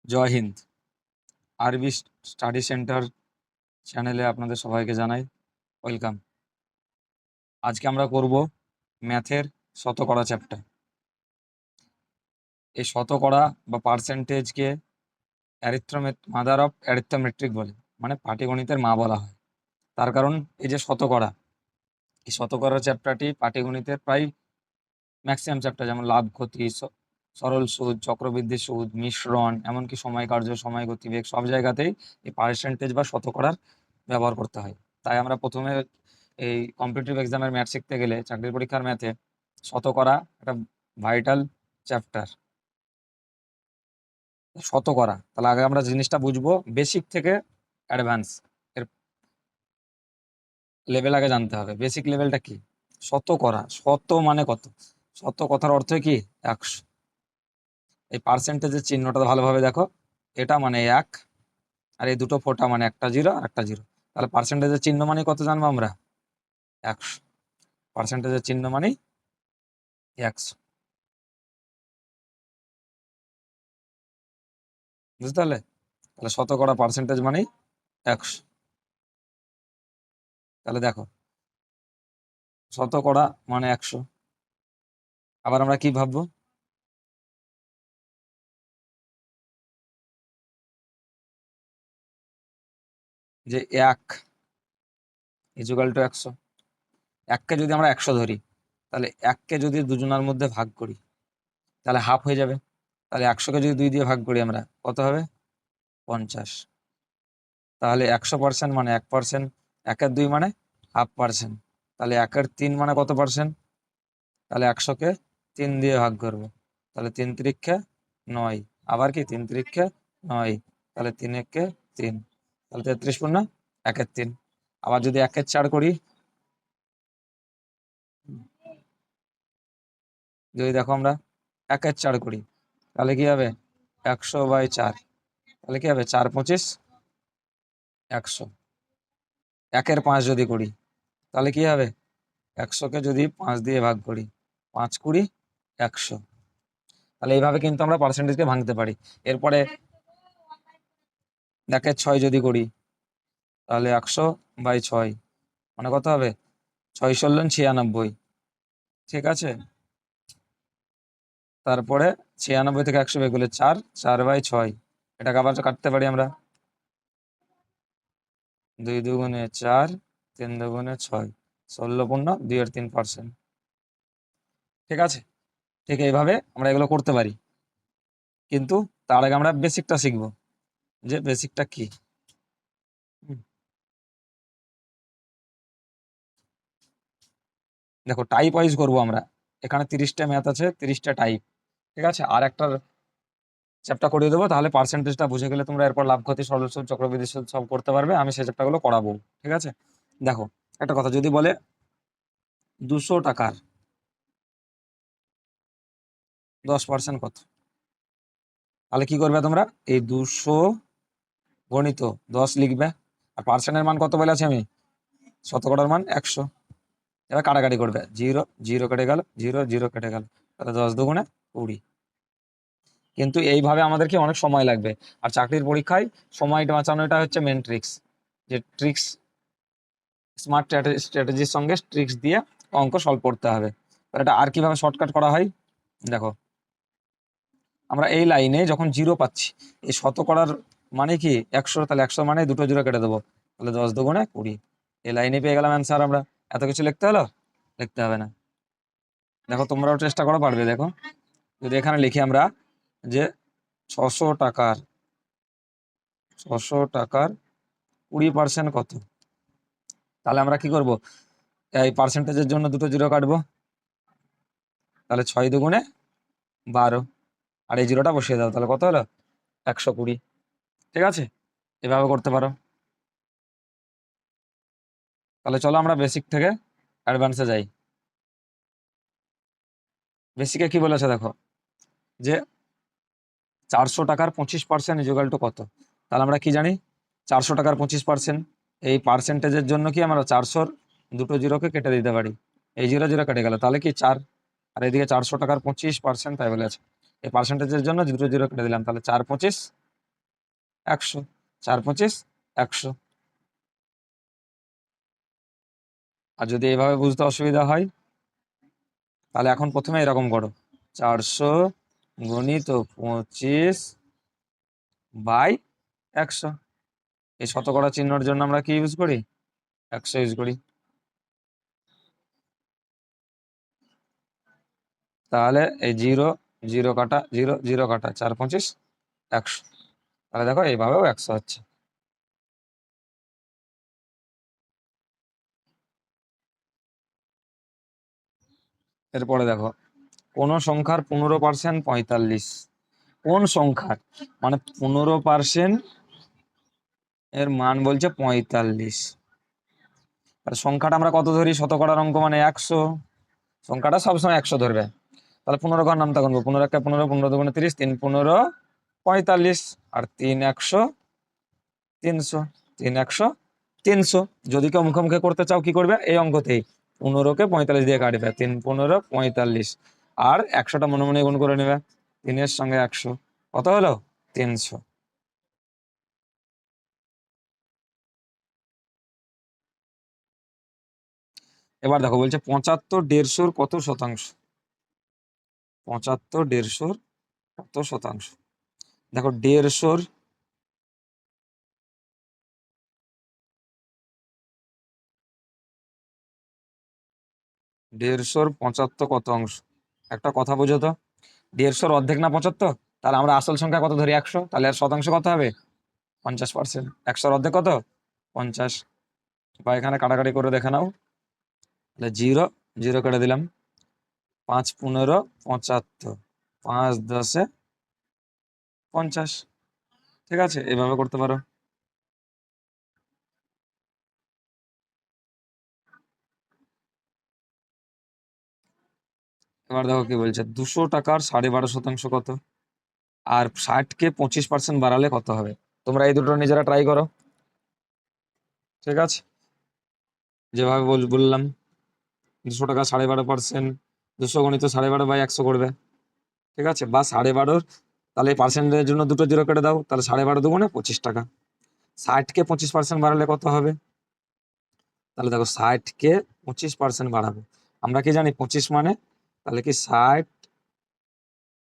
জয় হিন্দ। আরবি study centre চ্যানেলে আপনাদের সবাইকে জানাই ওয়েলকাম। আজকে আমরা করব ম্যাথের শতকরা চ্যাপ্টার। এই শতকরা বা পার্সেন্টেজকে মাদার অফ অ্যারিথমেট্রিক বলে, মানে পাটিগণিতের মা বলা হয়। তার কারণ এই যে শতকরা, এই শতকরা চ্যাপ্টারটি পাটিগণিতের প্রায় ম্যাক্সিমাম চ্যাপ্টার, যেমন লাভ ক্ষতি, সরল সুদ, চক্রবৃদ্ধি সুদ, মিশ্রণ, এমনকি সময় কার্য, সময় গতিবেগ, সব জায়গাতেই এই পার্সেন্টেজ বা শতকরার ব্যবহার করতে হয়। তাই আমরা প্রথমে এই কম্পিটিটিভ এক্সামের ম্যাথ শিখতে গেলে, চাকরির পরীক্ষার ম্যাথে শতকরা একটা ভাইটাল চ্যাপ্টার। শতকরা, তাহলে আগে আমরা জিনিসটা বুঝবো, বেসিক থেকে অ্যাডভান্স এর লেভেল আগে জানতে হবে। বেসিক লেভেলটা কি? শতকরা, শত মানে কত? শত কথার অর্থ কি? 100। এই পার্সেন্টেজের চিহ্নটা ভালোভাবে দেখো, এটা মানে 1, আর এই দুটো ফোঁটা মানে একটা জিরো আর একটা জিরো। তাহলে পার্সেন্টেজের চিহ্ন মানে কত জানবো আমরা? 100। পার্সেন্টেজের চিহ্ন মানে 100, বুঝতে পারলে? তাহলে শতকরা পার্সেন্টেজ মানে 100। তাহলে দেখো, শতকরা মানে 100। আবার আমরা কি ভাববো? যে 1 ইজুকাল টু 100। 1কে যদি আমরা 100 ধরি, তাহলে 1কে যদি দুজনের মধ্যে ভাগ করি, তাহলে হাফ হয়ে যাবে। তাহলে 100কে যদি 2 দিয়ে ভাগ করি আমরা, কত হবে? 50। তাহলে 100% মানে 1%, 1-এর 2 মানে হাফ পার্সেন্ট। তাহলে 1-এর 3 মানে কত পার্সেন্ট? তাহলে 100কে 3 দিয়ে ভাগ করবো, তাহলে 3 তিরিক্ষে 9। আবার কি 3 তিরিক্ষে 9, তাহলে 3-একে 3, তাহলে 33 পূর্ণ 1-এর 3। আবার যদি 1-এর 4 করি, যদি দেখো আমরা 1-এর 4 করি, তাহলে কি হবে? 100/4। তাহলে কি হবে? 4-25 100। 1-এর 5 যদি করি, তাহলে কি হবে? 100কে যদি 5 দিয়ে ভাগ করি, 5-20 100। তাহলে এইভাবে কিন্তু আমরা পার্সেন্টেজকে ভাঙতে পারি। এরপরে 1-এর 6 যদি করি, তাহলে 100/6 মানে কত হবে? 6-16-96। ঠিক আছে, তারপরে 96 থেকে 100 বের করলে 4, 4/6। এটাকে আবার কাটতে পারি আমরা, 2 দুগুণে 4, 3 দুগুণে 6, 16-2-3%। ঠিক আছে, ঠিক এইভাবে আমরা এগুলো করতে পারি। কিন্তু তার আগে আমরা বেসিকটা শিখবো, যে বেসিকটা কি। হুম, দেখো টাইপ ওয়াইজ করবো আমরা। এখানে 30টা ম্যাথ আছে, 30টা টাইপ। ঠিক আছে, আর একটা চ্যাপ্টার করিয়ে দেবো, তাহলে পার্সেন্টেজটা বুঝে গেলে তোমরা এরপর লাভ ক্ষতি, সরল সুদ, চক্রবৃদ্ধি সুদ সব করতে পারবে। আমি সেই চ্যাপ্টারগুলো করাবো। ঠিক আছে, দেখো একটা কথা, যদি বলে 200 টাকার 10% কত, তাহলে কি করবে তোমরা? এই 200 গণিত 10 লিখবে, আর পার্সেন্টের মান কত বলে আছে আমি? শতকরার মান 100। এবার কাটাকাটি করবে, 0 0 কেটে গেল, 0 0 কেটে গেল, তাহলে 10 দুগুণে 20। কিন্তু এইভাবে আমাদেরকে অনেক সময় লাগবে, আর চাকরির পরীক্ষায় সময়টা বাঁচানোটা হচ্ছে মেন ট্রিক্স। যে ট্রিক্স, স্মার্ট স্ট্র্যাটেজির সঙ্গে ট্রিক্স দিয়ে অঙ্ক সলভ করতে হবে। এটা আর কিভাবে শর্টকাট করা হয় দেখো, আমরা এই লাইনে যখন 0 পাচ্ছি, এই শতকরার মানে কি 100, তাহলে 100 মানে দুটো 0 কেটে দেবো, তাহলে 10 দুগুণে 20। এই লাইনে পেয়ে গেলাম অ্যান্সার। আমরা এত কিছু লিখতে হলো? লিখতে হবে না। দেখো তোমরাও চেষ্টা করো, পারবে। দেখো যদি এখানে লিখি আমরা যে 600 টাকার 20% কত, তাহলে আমরা কি করব? এই পার্সেন্টেজের জন্য দুটো 0 কাটবো, তাহলে 6 দুগুণে 12, আর এই 0টা বসিয়ে দাও, তাহলে কত হলো? 120। ঠিক আছে, এভাবে করতে পারো। তাহলে চলো আমরা বেসিক থেকে অ্যাডভান্সে যাই। বেসিকে কি বলেছে দেখো, যে 400 টাকার 25% ইকুয়াল টু কত। তাহলে আমরা কি জানি? 400 টাকার 25%, এই পার্সেন্টেজের জন্য কি আমরা 400-র দুটো 0কে কেটে দিতে পারি। এই 0 0 কেটে গেল, তাহলে কি 4। আর এদিকে 400 টাকার 25% তাই বলেছে, এই পার্সেন্টেজের জন্য দুটো 0 কেটে দিলাম, তাহলে 4 25 100, 4 25 100। আর যদি এইভাবে বুঝতে অসুবিধা হয় তাহলে এখন প্রথমে এরকম করো, 400 গুণিত 25 বাই 100। এই শতকরা চিহ্নর জন্য আমরা কি ইউজ করি? 100 ইউজ করি। তাহলে এই 0 0 কাটা 0 0 কাটা 4 25 100। তাহলে দেখো এইভাবেও 100 হচ্ছে। এরপরে দেখো, কোন সংখ্যার 15% 45। কোন সংখ্যার মানে 15% এর মান বলছে 45। আর সংখ্যাটা আমরা কত ধরি? শতকরার অঙ্ক মানে 100, সংখ্যাটা সবসময় 100 ধরবে। তাহলে 15 ঘর নামতা গুনবো, 15 একটা 15, 15 দুগুণে 30, 3 15 45, আর 3 100 300, 3 100 300। যদি কেউ মুখোমুখি করতে চাও কি করবে? এই অঙ্কতেই 15 কে 45 দিয়ে কাটবে, 3 15 45, আর 100টা মনে মনে গুণ করে নেবে, 3 এর সঙ্গে 100 কত হলো? 300। এবার দেখো বলছে 75 150 কত শতাংশ? 75 150 কত শতাংশ? দেখো 150 75 কত অংশ? একটা কথা বুঝো তো, 150 অর্ধেক না 75? তাহলে আমরা আসল সংখ্যা কত ধরি? 100। তাহলে এর শতাংশ কত হবে? 50%। 100 অর্ধেক কত? 50। বা এখানে কাটাকাটি করে দেখে নাও, তাহলে 0 0 কেটে দিলাম, 5 15 75, 5 10 50। ঠিক আছে, এইভাবে করতে পারো। এবার দেখো কি বলছে, 200 টাকার 12.5% কত? আর 60 কে 25% বাড়ালে কত হবে? তোমরা এই দুটো নিজেরা ট্রাই করো। ঠিক আছে, যেভাবে বললাম, 200 টাকা 12.5%, 200 গণিত 12.5/100 করবে। ঠিক আছে, বা 12.5, তাহলে এই পার্সেন্টের জন্য দুটো জিরো কেটে দাও, তাহলে 12.5 দুগুণে 25 টাকা। 60 কে 25% বাড়ালে কত হবে? তাহলে দেখো 60 কে 25% বাড়াবো, আমরা কি জানি 25 মানে, তাহলে কি 60,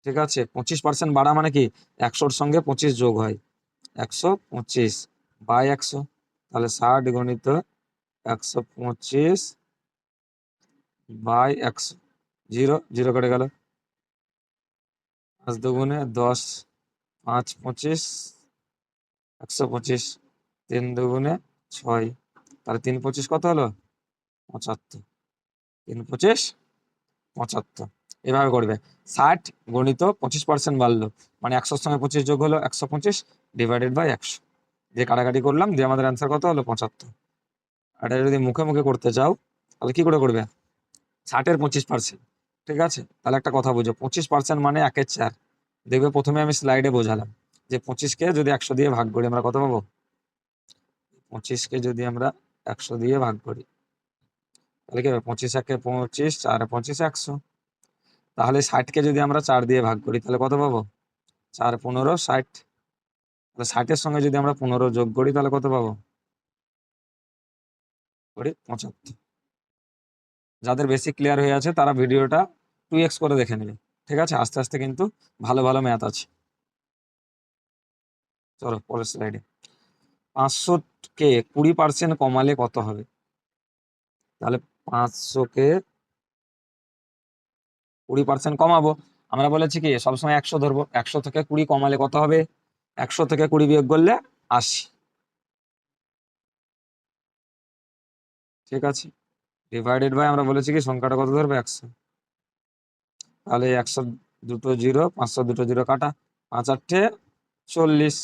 ঠিক আছে, 25% বাড়া মানে কি 100-র সঙ্গে 25 যোগ হয়, 125 বাই 100। তাহলে 60 গণিত 125 বাই 100, 0 0 কেটে গেল, 5 দুগুণে 10, 5 25 125, 3 দুগুণে 6, তাহলে 3 25 কত হলো? 75, 3 25 75। এভাবে করবে, 60 গণিত 25% বাড়লো মানে 100-র সঙ্গে 25 যোগ হলো 125 ডিভাইডেড বাই 100, দিয়ে কাটাকাটি করলাম, দিয়ে আমাদের অ্যান্সার কত হলো? 75। আর এটা যদি মুখে মুখে করতে চাও তাহলে কি করে করবে? 60-এর 25%। ঠিক আছে, তাহলে একটা কথা বুঝো, 25% মানে 1/4। দেখবে প্রথমে আমি স্লাইডে বোঝালাম যে 25-কে যদি 100 দিয়ে ভাগ করি আমরা কত পাবো? 25-কে যদি আমরা 100 দিয়ে ভাগ করি তাহলে কি হবে? 25 1 25, 4 25 100। তাহলে 60-কে যদি আমরা 4 দিয়ে ভাগ করি তাহলে কত পাবো? 4 15 60। তাহলে 60-এর সঙ্গে যদি আমরা 15 যোগ করি তাহলে কত পাবো? করি 75। যাদের বেশি ক্লিয়ার হয়ে আছে তারা ভিডিওটা 2x করে দেখে নেবে। ঠিক আছে, আস্তে আস্তে কিন্তু ভালো ভালো ম্যাথ আছে। চলো পরের স্লাইডে, 500-কে 20% কমালে কত হবে? তাহলে 500-কে 20% কমাবো, আমরা বলেছি কি সবসময় 100 ধরবো, 100 থেকে 20 কমালে কত হবে? 100 থেকে 20 বিয়োগ করলে 80। ঠিক আছে, ডিভাইডেড বাই আমরা বলেছি কি সংখ্যাটা কত ধরবে? 100। তাহলে 100 দুটো জিরো, 500 দুটো জিরো কাটা, 5 8 40,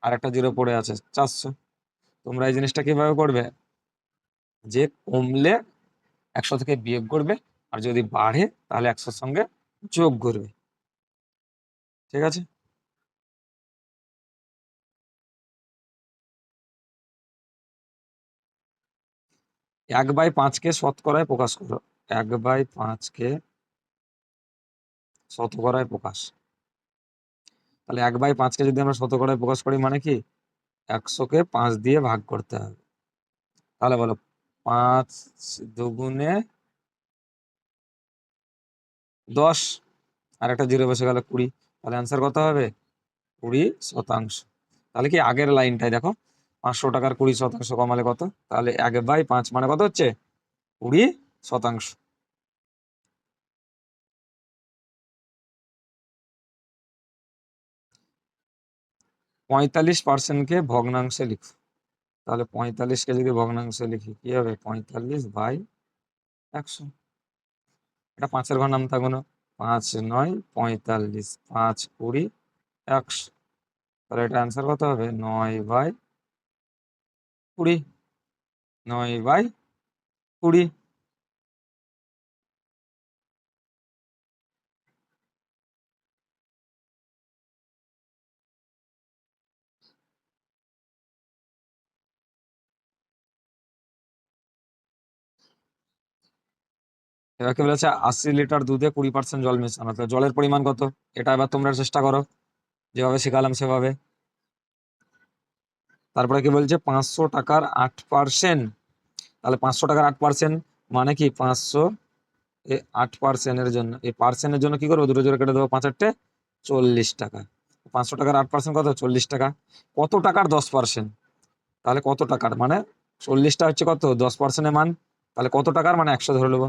আর একটা জিরো পড়ে আছে 400। তোমরা এই জিনিসটা কিভাবে করবে? যে কমলে 100 থেকে বিয়োগ করবে, আর যদি বাড়ে তাহলে 100-র সঙ্গে যোগ করবে। ঠিক আছে, 1/5-কে শতকরায় প্রকাশ করো। 1/5-কে শতকরায় প্রকাশ, তাহলে 1/5কে যদি আমরা শতকরায় প্রকাশ করি মানে কি 100কে 5 দিয়ে ভাগ করতে হবে। তাহলে বলো 5 দুগুণে 10 আর একটা 0 বসে গেল 20। তাহলে অ্যান্সার কত হবে 20%। তাহলে কি আগের লাইনটাই দেখো 500 টাকার 20% কমালে কত, তাহলে 1/5 মানে কত হচ্ছে 20%। 45%কে ভগ্নাংশে লিখো। তাহলে 45কে যদি ভগ্নাংশে লিখি কি হবে 45/100। এটা 5-এর ঘর নাম থাকবে না, 5 9 45, 5 20 100। তাহলে এটা অ্যান্সার কত হবে 9/20, 9/20। এবার কি বলেছে 80 লিটার দুধে 20% জল মেশানো, তো জলের পরিমাণ কত, এটা এবার তোমরা চেষ্টা করো যেভাবে শেখালাম সেভাবে। তারপরে কি বলছে 500 টাকার 8%। তাহলে 500 টাকার 8% মানে কি 500 8%-এর জন্য, এই পার্সেন্টের জন্য কি করবো, দুটো জোরে কেটে দেবো, 5 × 8 = 40 টাকা। 500 টাকার 8% কত 40 টাকা। কত টাকার 10%, তাহলে কত টাকার মানে 40টা হচ্ছে কত 10%-এর মান, তাহলে কত টাকার মানে 100 ধরে নেবো।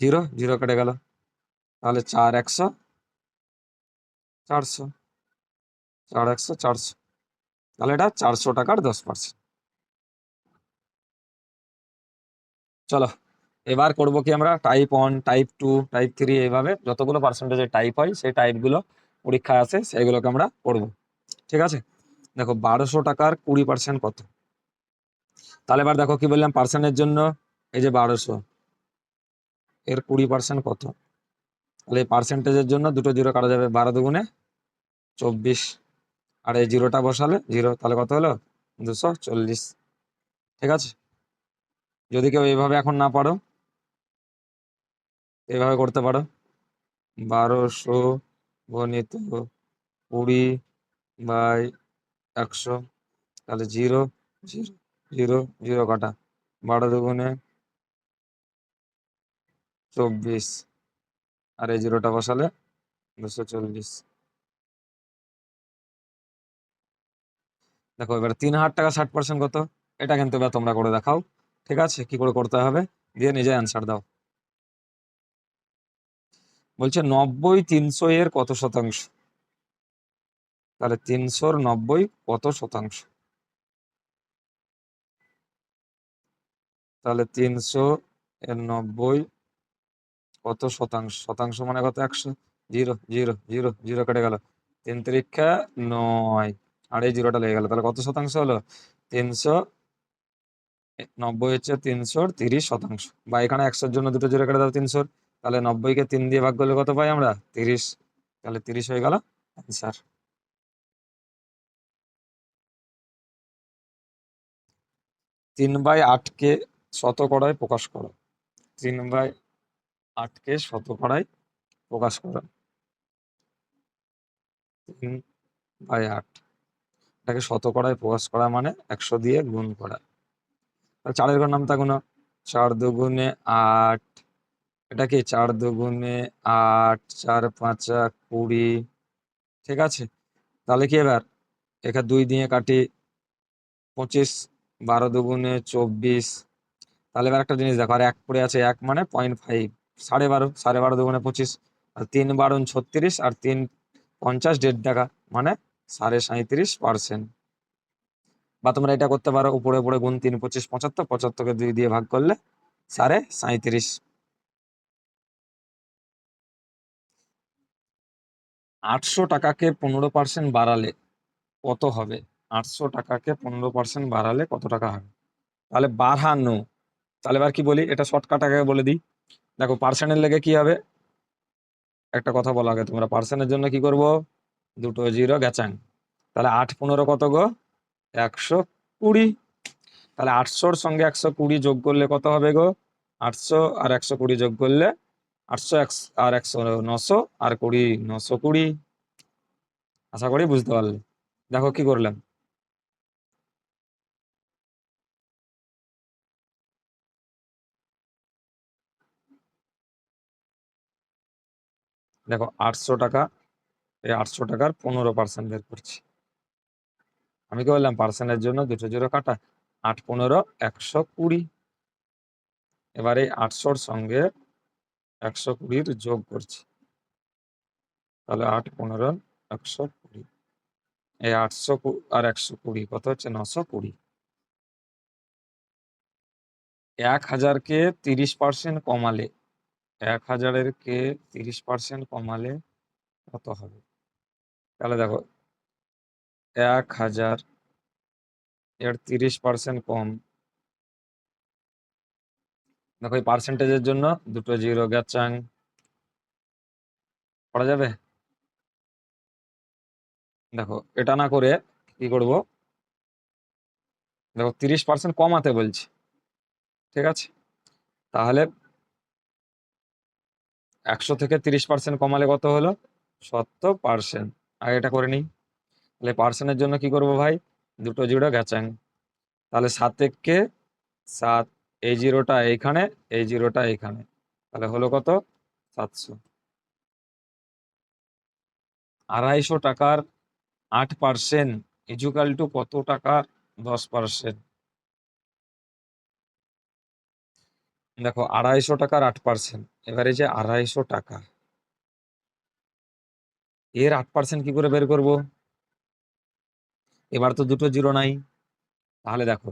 0 0 কেটে গেল, তাহলে 4 100 400, 4 100 400। তাহলে এটা 400 টাকার 10%। চলো এবার করবো কি আমরা টাইপ 1, টাইপ 2, টাইপ 3, এইভাবে যতগুলো পার্সেন্টেজের টাইপ হয় সেই টাইপগুলো পরীক্ষায় আছে সেইগুলোকে আমরা করবো। ঠিক আছে, দেখো 1200 টাকার 20% কত। তাহলে এবার দেখো কি বললাম পার্সেন্টের জন্য, এই যে 1200 এর 20% কত। তাহলে এই পার্সেন্টেজের জন্য দুটো জিরো কাটা যাবে, 12 দুগুণে 24, আর এই জিরোটা বসালে 0, তাহলে কত হলো 240। ঠিক আছে, যদি কেউ এইভাবে এখন না পারো এইভাবে করতে পারো, 1200 গণিত 20/100, তাহলে 0 0 0 0 কাটা, 12 দুগুণে 24, আর এই জিরোটা বসালে 240। দেখো এবার 3000 টাকা 60% কত, এটা কিন্তু এবার তোমরা করে দেখাও। ঠিক আছে, কি করে করতে হবে দিয়ে নিজে অ্যান্সার দাও। বলছে 90 300 এর কত শতাংশ। তাহলে 300-র 90 কত শতাংশ, তাহলে 300 এর 90 কত শতাংশ, শতাংশ মানে কত 100। 0 0 0 0 কেটে গেল, 3 3 9, আর এই জিরোটা লেগে গেল, তাহলে কত শতাংশ হলো 390 হচ্ছে 300-র 30%। বা এখানে 100-র জন্য দুটো জিরো কেটে দাও 300-র, তাহলে 90কে 3 দিয়ে ভাগ করলে কত পাই আমরা 30, তাহলে 30 হয়ে গেল অ্যান্সার। 3/8কে শতকরায় প্রকাশ করো। 3/8কে শতকরায় প্রকাশ করো। 3/8 এটাকে শতকরায় প্রকাশ করা মানে 100 দিয়ে গুণ করা। তাহলে 4-এর ঘর নাম থাকো না, 4 দুগুণে 8, এটা কি 4 দুগুণে 8, 4 5 20। ঠিক আছে, তাহলে কি এবার এখানে 2 দিয়ে কাটি 25, 12 দুগুণে 24। তাহলে এবার একটা জিনিস দেখো, আর 1 পড়ে আছে, 1 মানে 0.5, 12.5, 12.5 দুগুণে 25, আর 3 12 36, আর 3 50 1.5 টাকা মানে 37.5%। বা তোমরা এটা করতে পারো, উপরে উপরে গুণ 3 25 75, 75কে 2 দিয়ে ভাগ করলে 37.5। 800 টাকাকে 15% বাড়ালে কত হবে। 800 টাকাকে 15% বাড়ালে কত টাকা হবে, তাহলে বাড়ানো। তাহলে এবার কি বলি, এটা শর্টকাট আগে বলে দিই। দেখো পার্সেন্টের লেগে কি হবে, একটা কথা বলা আগে, তোমরা পার্সেন্টের জন্য কি করব, দুটো জিরো গেচাং। তাহলে 8 15 কত গো 120। তাহলে 800-র সঙ্গে 120 যোগ করলে কত হবে গো, 800 আর 120 যোগ করলে 800 আর 100 900, আর 20 920। আশা করি বুঝতে পারলে। দেখো কি করলাম, দেখো 800 টাকা, এই 800 টাকার 15% বের করছি। আমি কি বললাম, পার্সেন্টের জন্য দুটো জিরো কাটা, 8 15 120। এবারে 800-র সঙ্গে 120-র যোগ করছি, তাহলে 8 15 120। এই 800 আর 120 কত হচ্ছে, 920। 1000-কে 30% কমালে, 1000-কে 30% কমালে কত হবে? তাহলে দেখো 1000 এর 30% কম, দেখো এই পার্সেন্টেজের জন্য দুটো জিরো গ্যাচাং করা যাবে। দেখো এটা না করে কি করব, দেখো 30% কমাতে বলছি, ঠিক আছে? তাহলে 100 থেকে 30% কমালে কত হলো, 70%। আগে এটা করে নিই। তাহলে পার্সেন্টের জন্য কি করব ভাই, দুটো জিরো গ্যাচাং, তাহলে 7 7, এই জিরোটা এইখানে, এই জিরোটা এইখানে, তাহলে হলো কত, 700। 250 টাকার 8% ইজুকাল টু কত টাকার 10%? দেখো 250 টাকার 8%, এবারে যে 250 টাকা, এর 8% কি করে বের করব? এবার তো দুটো জিরো নাই, তাহলে দেখো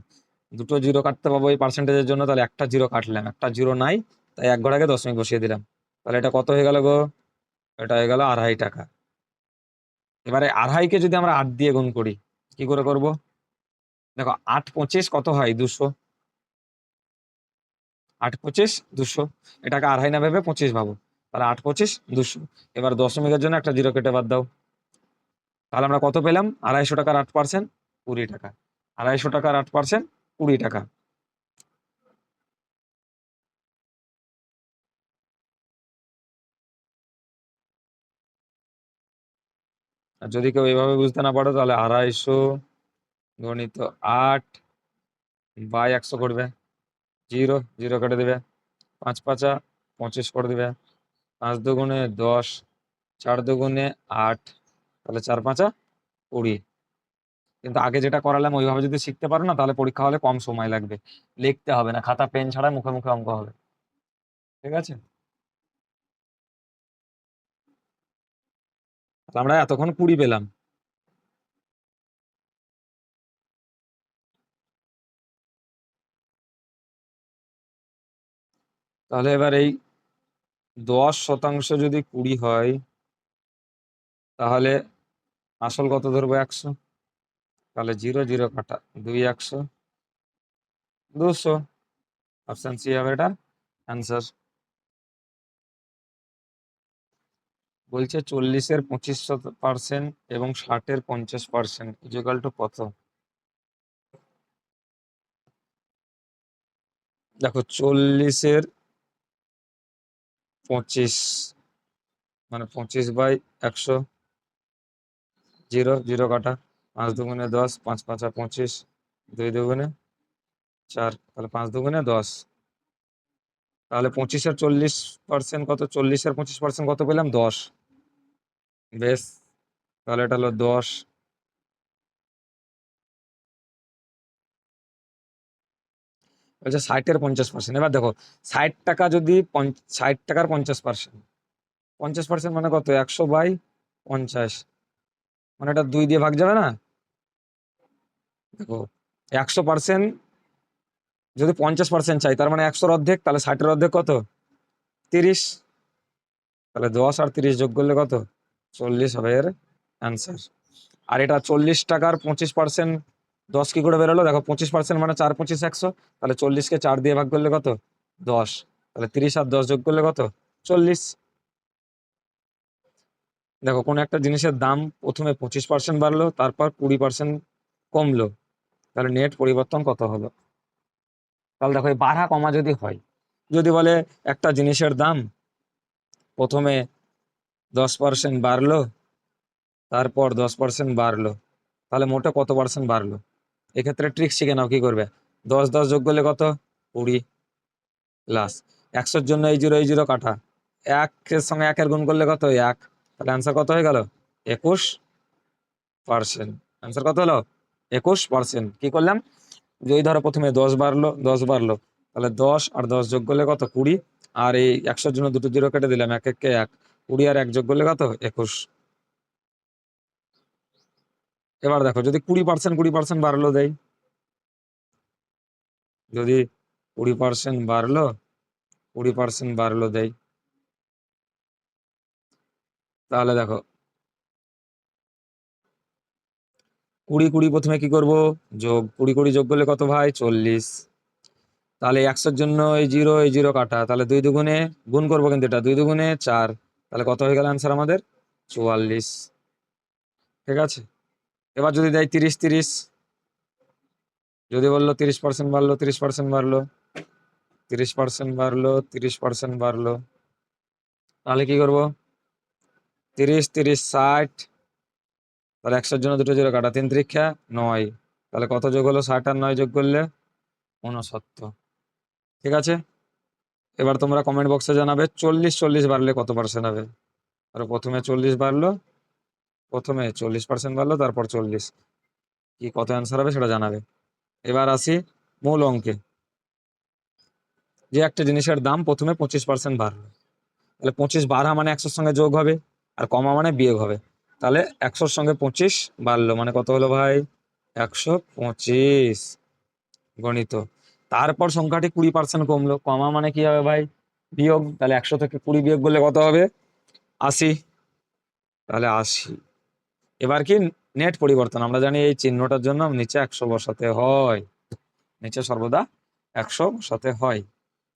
দুটো জিরো কাটতে পাবো এই পার্সেন্টেজের জন্য, তাহলে একটা জিরো কাটলাম, একটা জিরো নাই, তাই এক ঘর আগে দশমিক বসিয়ে দিলাম। তাহলে এটা কত হয়ে গেল গো, এটা হয়ে গেল 2.5 টাকা। এবারে 2.5-কে যদি আমরা 8 দিয়ে গুণ করি, কি করে করব? দেখো 8 25 কত হয়, 200। 8 25 200, এটাকে 2.5 না ভেবে 25 ভাবো, তাহলে 8 25 200। এবার দশমিকের জন্য একটা জিরো কেটে বাদ দাও, তাহলে আমরা কত পেলাম, 250 টাকার 8% 20 টাকা। 250 টাকার 8% 20 টাকা। আর যদি কেউ এইভাবে বুঝতে না পারো, তাহলে 250 গণিত 8/100 করবে, জিরো জিরো কেটে দিবে, 5 5 25 করে দিবে, 5 2 10, 4 2 8, তাহলে 4 5 20। কিন্তু আগে যেটা করালাম ওইভাবে যদি শিখতে পারো না, তাহলে পরীক্ষা হলে কম সময় লাগবে, লিখতে হবে না, খাতা পেন ছাড়া মুখে মুখে অঙ্ক হবে, ঠিক আছে? তো আমরা এতক্ষণ 20 পেলাম। তাহলে এবার এই 10% যদি 20 হয়, তাহলে আসল কত ধরবো, 100। তাহলে জিরো জিরো কাটা, 2 100 200। অপশন সি হবে এটা অ্যান্সার। বলছে 40-এর 25% এবং 60-এর 50% ইকুয়াল টু কত? দেখো 40-এর 25 মানে 25/100, জিরো জিরো কাটা, 5 2 10, 5 5 25, 2 2 4, তাহলে 5 2 10। তাহলে 25-এর 40% কত, 40-এর 25% কত পেলাম, 10। বেশ, তাহলে এটা হলো 10। বলছে 60-এর 50%। এবার দেখো 60 টাকা যদি 60 টাকার 50%, 50% মানে কত, 100/50, মানে এটা 2 দিয়ে ভাগ যাবে না। দেখো 100% যদি 50% চাই, তার মানে 100-র অর্ধেক, তাহলে 60-এর অর্ধেক কত, 30। তাহলে 10 আর 30 যোগ করলে কত, 40 হবে এর অ্যান্সার। আর এটা 40 টাকার 25%, 10 কি করে বেরোলো, দেখো 25% মানে 4 25 100, তাহলে 40-কে 4 দিয়ে ভাগ করলে কত, 10। তাহলে 30 আর 10 যোগ করলে কত, 40। দেখো কোন একটা জিনিসের দাম প্রথমে 25% বাড়লো, তারপর 20% কমলো, তাহলে নেট পরিবর্তন কত হলো? তাহলে দেখো এই বাড়া কমা যদি হয়, যদি বলে একটা জিনিসের দাম প্রথমে 10% বাড়লো, তারপর 10% বাড়লো, তাহলে মোটে কত পার্সেন্ট বাড়লো? এক্ষেত্রে ট্রিক শিখে নাও, কি করবে? 10 যোগ করলে কত? 20 প্লাস 100-র জন্য এই জিরো কাটা, 1-এর সঙ্গে 1-এর গুণ করলে কত? 1। তাহলে অ্যান্সার কত হয়ে গেল? 21%। অ্যান্সার কত হলো? 21%। কি করলাম? যদি ধরো প্রথমে 10 বাড়লো, তাহলে 10 আর 10 যোগ করলে কত? 20। আর এই 100-র জন্য দুটো জিরো কেটে দিলাম, 1 1 20 আর 1 যোগ করলে কত? 21। এবার দেখো, যদি 20% বাড়লো দেয়, যদি 20% বাড়লো দেয়, তাহলে দেখো 20 প্রথমে কি করব? যোগ 20 যোগ করলে কত ভাই? 40। তাহলে 100-র জন্য এই জিরো কাটা, তাহলে 2 দুগুণে গুণ করবো, কিন্তু এটা 2 দুগুণে 4, তাহলে কত হয়ে গেল অ্যান্সার আমাদের? 44। ঠিক আছে। এবার যদি দেয় 30, যদি বললো 30% বাড়লো, 30% বাড়লো, 30% বাড়লো, তাহলে কি করব? 30 30 60, তাহলে 100-র জন্য দুটো জিরো কাটা, 3 3 9, তাহলে কত যোগ হলো? 60 আর 9 যোগ করলে 69। ঠিক আছে। এবার তোমরা কমেন্ট বক্সে জানাবে 40 বাড়লে কত পার্সেন্ট হবে। আর প্রথমে 40% বাড়লো, তারপর 40, কি কত অ্যান্সার হবে সেটা জানাবে। এবার আসি মূল অঙ্কে। যে একটা জিনিসের দাম প্রথমে 25% বাড়লো, তাহলে 25 বাড়া মানে 100-র সঙ্গে যোগ হবে, আর কমা মানে বিয়োগ হবে। তাহলে 100-র সঙ্গে 25 বাড়লো মানে কত হলো ভাই? 125 গণিত। তারপর সংখ্যাটি 20% কমলো, কমা মানে কি হবে ভাই? বিয়োগ। তাহলে 100 থেকে 20 বিয়োগ করলে কত হবে? 80। তাহলে 80। এবার কি? নেট পরিবর্তন। আমরা জানি এই চিহ্নটার জন্য নিচে 100 বসাতে হয়, নিচে সর্বদা 100 বসাতে হয়।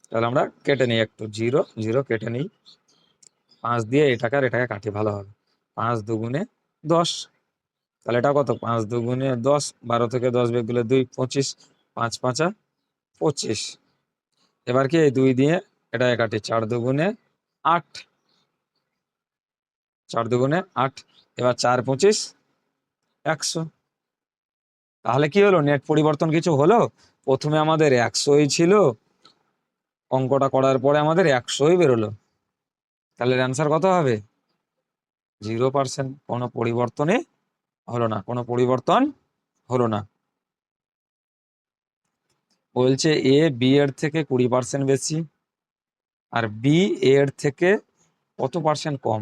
তাহলে আমরা কেটে নিই, একটু 0 0 কেটে নিই, 5 দিয়ে এটাকে আর এটাকে কাটি, ভালো হবে। 5 দুগুণে 10, তাহলে এটা কত? 5 দুগুণে 10, 12 থেকে 10 বিয়োগ করলে 2 25, 5 5 25। এবার কি? এই 2 দিয়ে এটাকে কাটি, 4 দুগুণে 8, 4 দুগুণে 8। এবার 4 25 100। তাহলে কি হলো? নেট পরিবর্তন কিছু হলো? প্রথমে আমাদের 100ই ছিল, অঙ্কটা করার পরে আমাদের 100ই বেরোলো, তাহলে অ্যান্সার কত হবে? 0%। কোনো পরিবর্তনে হলো না, কোনো পরিবর্তন হলো না। বলছে এ বি এর থেকে 20% বেশি, আর বি এর থেকে কত পার্সেন্ট কম?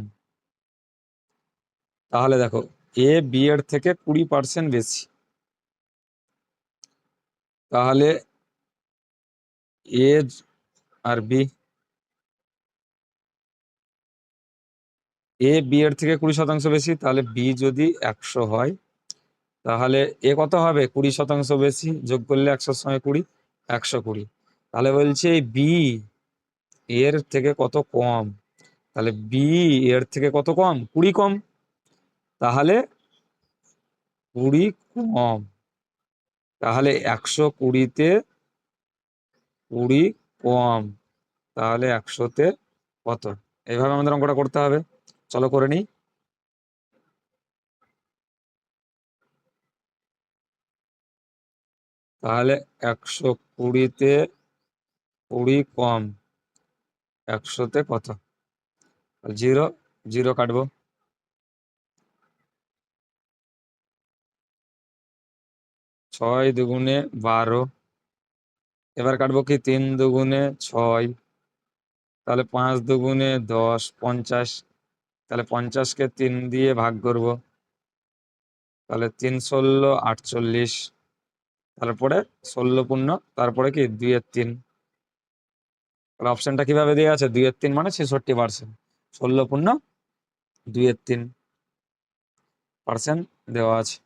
তাহলে দেখো, এ বি এর থেকে 20% বেশি, তাহলে এ আর বি, এ বি এর থেকে 20% বেশি, তাহলে বি যদি 100 হয়, তাহলে এ কত হবে? 20% বেশি, যোগ করলে 100-র সঙ্গে 20, 120। তাহলে বলছে বি এর থেকে কত কম, তাহলে বি এর থেকে কত কম? 20 কম, তাহলে 20 কম, তাহলে 120-তে 20 কম, তাহলে 100-তে কত? এইভাবে আমাদের অঙ্কটা করতে হবে। চলো করে নিই। তাহলে 120-তে 20 কম, 100-তে কত? 0 0 কাটবো, 6 দুগুণে 12, এবার কাটবো কি? 3 দুগুণে 6, তাহলে 5 দুগুণে 10, 50, তাহলে 50-কে 3 দিয়ে ভাগ করব, তাহলে 3 16 48, তারপরে 16 পূর্ণ, তারপরে কি 2 এর 3। তাহলে অপশনটা কিভাবে দেওয়া আছে? 2 এর 3 মানে 66%, 16 পূর্ণ 2 এর 3% দেওয়া আছে।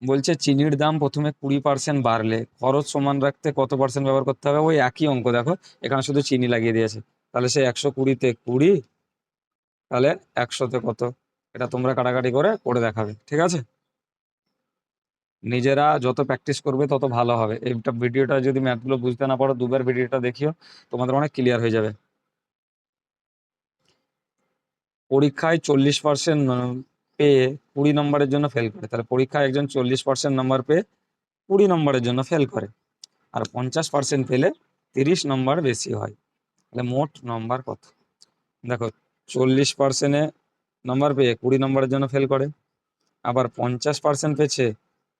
বলছে চিনির দাম প্রথমে 20% বাড়লে খরচ সমান রাখতে কত পার্সেন্ট ব্যবহার করতে হবে? ওই একই অঙ্ক, দেখো এখানে শুধু চিনি লাগিয়ে দিয়েছে। তাহলে সে 120-তে 20, তাহলে 100-তে কত? এটা তোমরা কাটাকাটি করে করে দেখাবে, ঠিক আছে। নিজেরা যত প্র্যাকটিস করবে তত ভালো হবে। এইটা ভিডিওটা যদি ম্যাথগুলো বুঝতে না পারো, দুবার ভিডিওটা দেখিও, তোমাদের অনেক ক্লিয়ার হয়ে যাবে। পরীক্ষায় 40% পেয়ে 20 নম্বরের জন্য ফেল করে, তাহলে পরীক্ষায় একজন 40% নাম্বার পেয়ে 20 নম্বরের জন্য ফেল করে, আর 50% পেলে 30 নম্বর বেশি হয়, তাহলে মোট নম্বর কত? দেখো 40% নম্বর পেয়ে 20 নম্বরের জন্য ফেল করে, আবার 50% পেয়েছে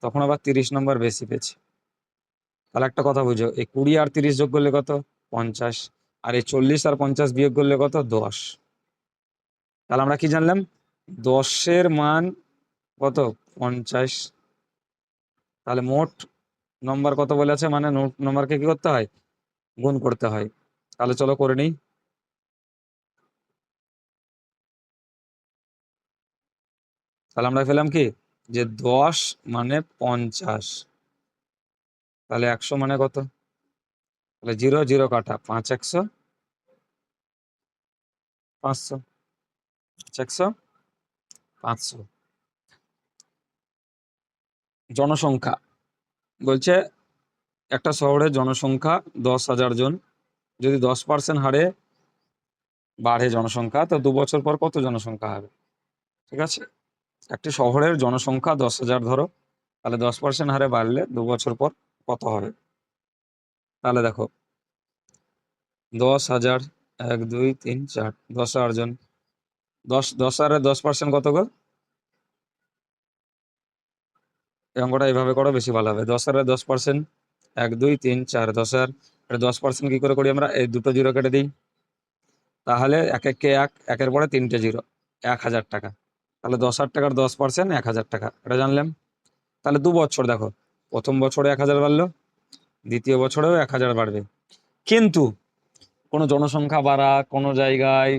তখন আবার 30 নম্বর বেশি পেয়েছে। তাহলে একটা কথা বুঝো, এই 20 আর 30 যোগ করলে কত? 50। আর এই 40 আর 50 বিয়োগ করলে কত? 10। তাহলে আমরা কি জানলাম? 10-এর মান কত? 50। তাহলে মোট নম্বর কত বলেছে, মানে মোট নম্বরকে কি করতে হয়? গুণ করতে হয়। তাহলে চলো করে নিই। তাহলে আমরা পেলাম কি, যে 10 মানে 50, তাহলে 100 মানে কত? তাহলে 0 0 কাটা, 5 100 500, 100 500। জনসংখ্যা বলছে একটা শহরের জনসংখ্যা 10,000 জন, যদি 10% হারে বাড়ে জনসংখ্যা, তো 2 বছর পর কত জনসংখ্যা হবে? ঠিক আছে, একটি শহরের জনসংখ্যা 10,000 ধরো, তাহলে 10% হারে বাড়লে 2 বছর পর কত হবে? তাহলে দেখো 10,000, 1 2 3 4, 10,000 জন, 10 আর 10% কত গো? এই অঙ্কটা এইভাবে করো, বেশি ভালো হবে। 10 আর 10%, 1 2 3 4, 10,000, 10% কি করে করি আমরা? এই দুটো জিরো কেটে দিই, তাহলে এক এককে এক, একের পরে 3টে জিরো, 1,000 টাকা। তাহলে 10,000 টাকার 10% 1,000 টাকা, এটা জানলাম। তাহলে 2 বছর দেখো, প্রথম বছরে 1,000 বাড়লো, দ্বিতীয় বছরেও 1,000 বাড়বে। কিন্তু কোনো জনসংখ্যা বাড়া, কোনো জায়গায়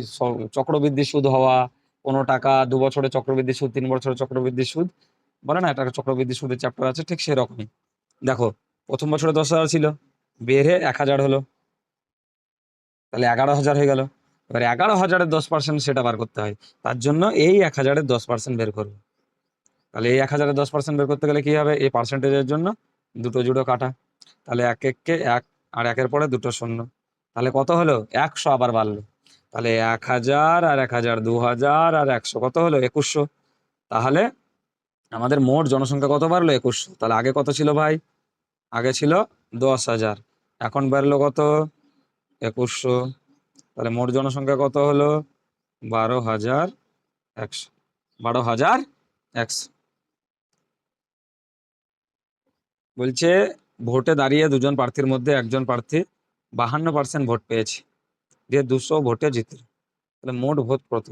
চক্রবৃদ্ধি সুদ হওয়া, কোনো টাকা 2 বছরে চক্রবৃদ্ধি সুদ, 3 বছরে চক্রবৃদ্ধি সুদ, বলে না, এটা চক্রবৃদ্ধি সুদের চ্যাপ্টার আছে, ঠিক সেরকমই। দেখো প্রথম বছরে 10,000 ছিল, বেড়ে 1,000 হলো, তাহলে 11,000 হয়ে গেল। এবার 11,000-এর 10% সেটা বার করতে হয়, তার জন্য এই 1,000-এর 10% বের করবো। তাহলে এই 1,000-এর 10% বের করতে গেলে কি হবে? এই পার্সেন্টেজের জন্য দুটো জুড়ো কাটা, তাহলে এক এককে এক, আর একের পরে দুটো শূন্য, তাহলে কত হলো? 100 আবার বাড়লো, তাহলে 1,000 আর 1,000, 2,000 আর 100 কত হলো? 2,100। তাহলে আমাদের মোট জনসংখ্যা কত বাড়লো? 2,100। তাহলে আগে কত ছিল ভাই? আগে ছিল 10,000, এখন বাড়লো কত? 2,100। তাহলে মোট জনসংখ্যা কত হলো? 12,100, 12,100। বলছে ভোটে দাঁড়িয়ে দুজন প্রার্থীর মধ্যে একজন প্রার্থী 52% ভোট পেয়েছে, দিয়ে 200 ভোটে জিতে, তাহলে মোট ভোট কত?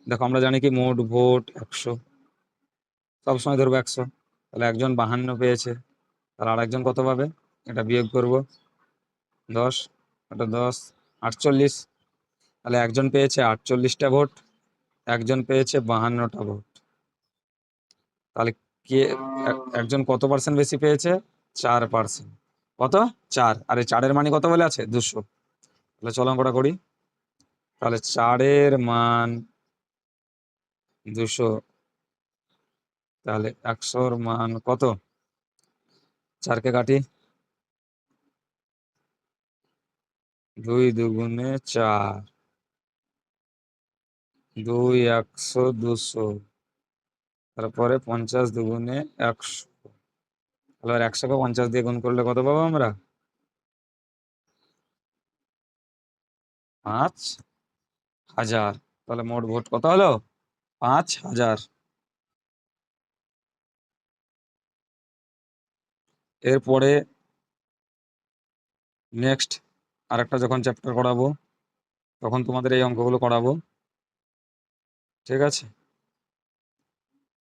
দেখো আমরা জানি কি, মোট ভোট 100, সবসময় ধরবো 100। তাহলে একজন 52 পেয়েছে, তাহলে আর একজন কত পাবে? এটা বিয়োগ করব, 10, এটা 10, 48। তাহলে একজন পেয়েছে 48টা ভোট, একজন পেয়েছে 52টা ভোট। তাহলে কে একজন কত পার্সেন্ট বেশি পেয়েছে? 4%। কত? 4। আর এই 4-এর মানই কত বলে আছে? 200। তাহলে চলো অঙ্কটা করি। তাহলে 4-এর মান 200, তাহলে 100-র মান কত? 4কে কাটি, 2 2 4, 2 100 200, তারপরে 50 2 100। তাহলে 100কে 50 দিয়ে গুণ করলে কত পাবো আমরা? 5,000। তাহলে মোট ভোট কত হলো? 5,000। এরপরে নেক্সট আরেকটা যখন চ্যাপ্টার করাবো, তখন তোমাদের এই অঙ্কগুলো করাবো, ঠিক আছে?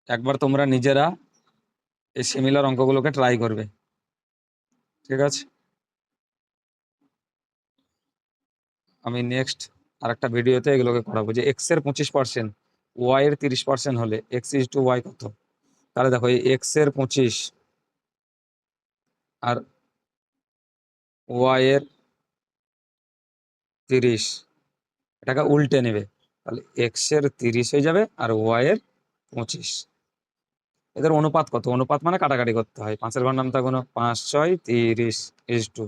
একবার তোমরা নিজেরা এই সিমিলার অঙ্কগুলোকে ট্রাই করবে, ঠিক আছে? আমি নেক্সট আরেকটা ভিডিওতে এগুলোকে করাবো, যে এক্স এর 25%, ওয়াই এর 30% হলে এক্স ইজ টু ওয়াই কত? তাহলে দেখো, এই এক্স এর 25 আর ওয়াই এর 30, এটাকে উল্টে নেবে, তাহলে এক্স এর 30 হয়ে যাবে আর ওয়াই এর 25। এদের অনুপাত কত? অনুপাত মানে কাটাকাটি করতে হয়, 5-এর ঘর নামতা কোনো, 5 6 30 ইজ টু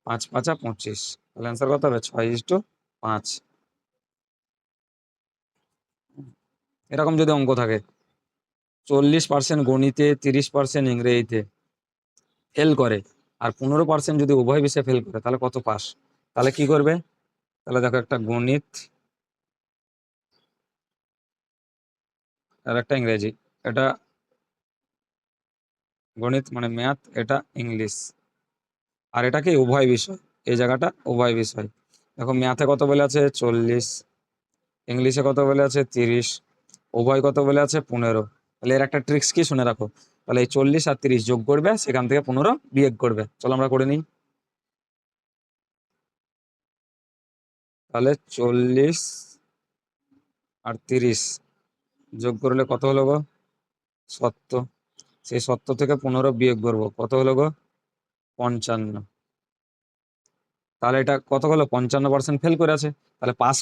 5 5 25। তাহলে অ্যান্সার কত হবে? 6 ইজ টু 5। এরকম যদি অঙ্ক থাকে 40% গণিতে, 30% ইংরেজিতে ফেল করে, আর 15% যদি উভয় বিষয়ে ফেল করে, তাহলে কত পাস? তাহলে কি করবে? তাহলে দেখো, একটা গণিত আর একটা ইংরেজি, এটা গণিত মানে ম্যাথ, এটা ইংলিশ, আর এটা কি উভয় বিষয়, এই জায়গাটা উভয় বিষয়। দেখো ম্যাথে কত বলে আছে 40, ইংলিশে কত বলে আছে 30, উভয় কত বলে আছে 15। তাহলে এর একটা ট্রিক্স কি শুনে রাখো, তাহলে এই 40 আর 30 যোগ করবে, সেখান থেকে 15 বিয়োগ করবে। চলো আমরা করে নিই। তাহলে 40 আর 30 যোগ করলে কত হলো গো? 70। সেই 70 থেকে 15 বিয়োগ করবো, কত হলো গো? 55। তাহলে এটা কত হলো? 55% ফেল করে আছে। তাহলে পাস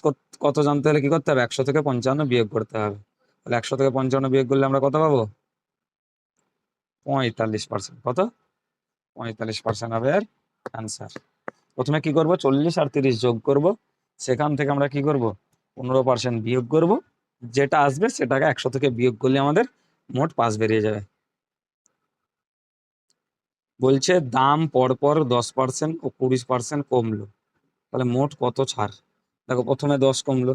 কত জানতে হলে কি করতে হবে? 100 থেকে 55 বিয়োগ করতে হবে। তাহলে 100 থেকে 55 বিয়োগ করলে আমরা কত পাবো? 45%। কত? 45% হবে এর অ্যান্সার। প্রথমে কি করব? 40 আর 30 যোগ করব, সেখান থেকে আমরা কি করব? 15% বিয়োগ করব, যেটা আসবে সেটাকে 100 থেকে বিয়োগ করলে আমাদের মোট পাস বেরিয়ে যাবে। বলছে দাম পরপর 10% ও 20% কমলো, তাহলে মোট কত ছাড়? দেখো প্রথমে 10 কমলো,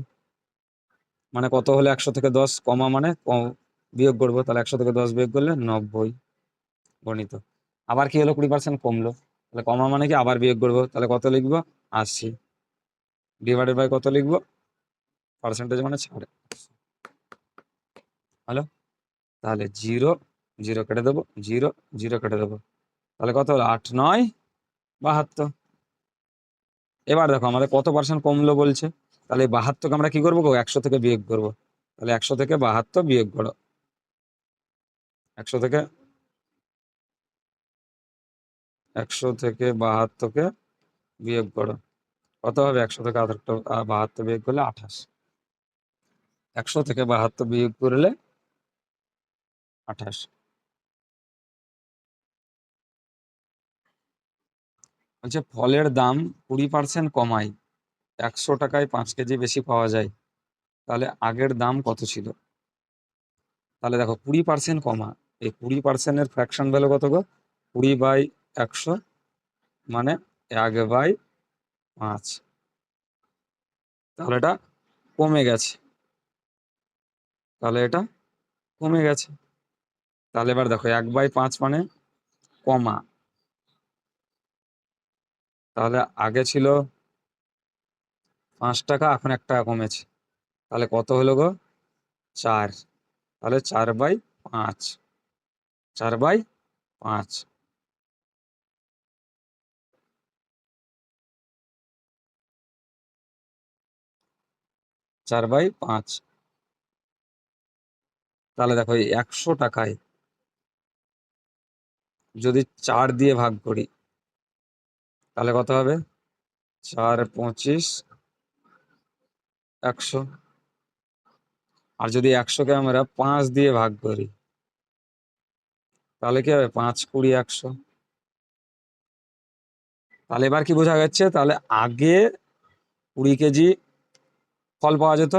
মানে কত হলে 100 থেকে 10 কমা মানে বিয়োগ করবো, তাহলে 100 থেকে 10 বিয়োগ করলে 90 গণিত। আবার কি হলো? 20% কমলো, তাহলে কমা মানে কি আবার বিয়োগ করবো, তাহলে কত লিখবো? 80 ডিভাইডেড বাই কত লিখবো? পার্সেন্টেজ মানে ছাড়। হলো? তাহলে 0 0 কেটে দেবো, 0 0 কেটে দেবো, তাহলে কত হলো? 8 9 72। এবার দেখো আমাদের কত পার্সেন্ট কমলো বলছে, তাহলে 72কে আমরা কি করবো গো? 100 থেকে বিয়োগ করবো। তাহলে 100 থেকে 72 বিয়োগ করো, 100 থেকে 72কে বিয়োগ করো, কত হবে? 100 থেকে 72 বিয়োগ করলে 28। 100 থেকে 72 বিয়োগ করলে 28। বলছে ফলের দাম 20% কমায় 100 টাকায় 5 কেজি বেশি পাওয়া যায়, তাহলে আগের দাম কত ছিল? তাহলে দেখো 20% কমা, এই 20%-এর ফ্র্যাকশন ভ্যালু কত গো? 20/100 মানে 1/5। তাহলে এটা কমে গেছে, তাহলে এটা কমে গেছে। তাহলে এবার দেখো 1/5 মানে কমা, তাহলে আগে ছিল 5 টাকা, এখন 1 টাকা কমেছে, তাহলে কত হলো গো? 4। তাহলে 4/5, 4/5, 4/5। তাহলে দেখো এই 100 টাকায় যদি 4 দিয়ে ভাগ করি, তাহলে কত হবে? 4 25 100। আর যদি 100-কে আমরা 5 দিয়ে ভাগ করি, তাহলে কি হবে? 5 20 100। তাহলে এবার কি বোঝা যাচ্ছে? তাহলে আগে 20 কেজি ফল পাওয়া যেত,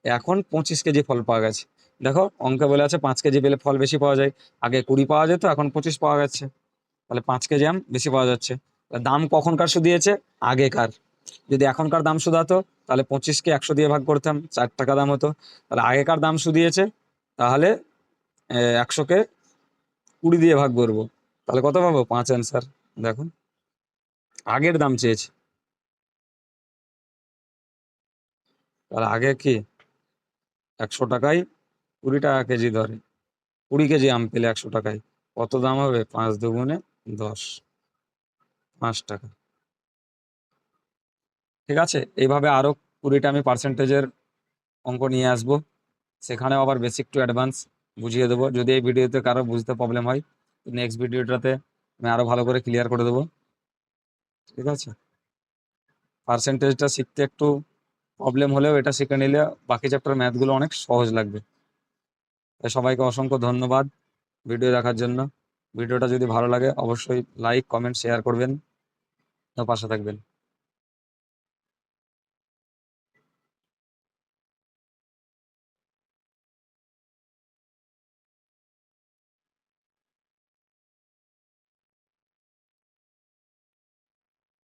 এখন 25 কেজি ফল পাওয়া গেছে। দেখো অঙ্কে বলে আছে 5 কেজি পেলে ফল বেশি পাওয়া যায়, আগে 20 পাওয়া যেত, এখন 25 পাওয়া যাচ্ছে, তাহলে 5 কেজি আম বেশি পাওয়া যাচ্ছে। দাম কখনকার শুধিয়েছে? আগেকার। যদি এখনকার দাম শুধাতো, তাহলে 25-কে 100 দিয়ে ভাগ করতাম, 4 টাকা দাম হতো। তাহলে আগেকার দাম শুধিয়েছে, তাহলে 100-কে 20 দিয়ে ভাগ করবো, তাহলে কত পাবো? 5 অ্যান্সার। দেখো আগের দাম চেয়েছে, তাহলে আগে কি 100 টাকায় 20 টাকা কেজি ধরে, 20 কেজি আম পেলে 100 টাকায় কত দাম হবে? 5 দুগুণে 10, 5 টাকা। ঠিক আছে, এইভাবে আরো 20টা আমি পার্সেন্টেজের অঙ্ক নিয়ে আসবো, সেখানেও আবার বেসিক টু অ্যাডভান্স বুঝিয়ে দেবো। যদি এই ভিডিওতে কারো বুঝতে প্রবলেম হয়, নেক্সট ভিডিওটাতে আমি আরো ভালো করে ক্লিয়ার করে দেবো। ঠিক আছে, পার্সেন্টেজটা শিখতে একটু প্রবলেম হলেও এটা শিখে নিলে বাকি চ্যাপ্টার ম্যাথগুলো অনেক সহজ লাগবে। তাই সবাইকে অসংখ্য ধন্যবাদ ভিডিও দেখার জন্য। ভিডিওটা যদি ভালো লাগে অবশ্যই লাইক কমেন্ট শেয়ার করবেন ও পাশে থাকবেন।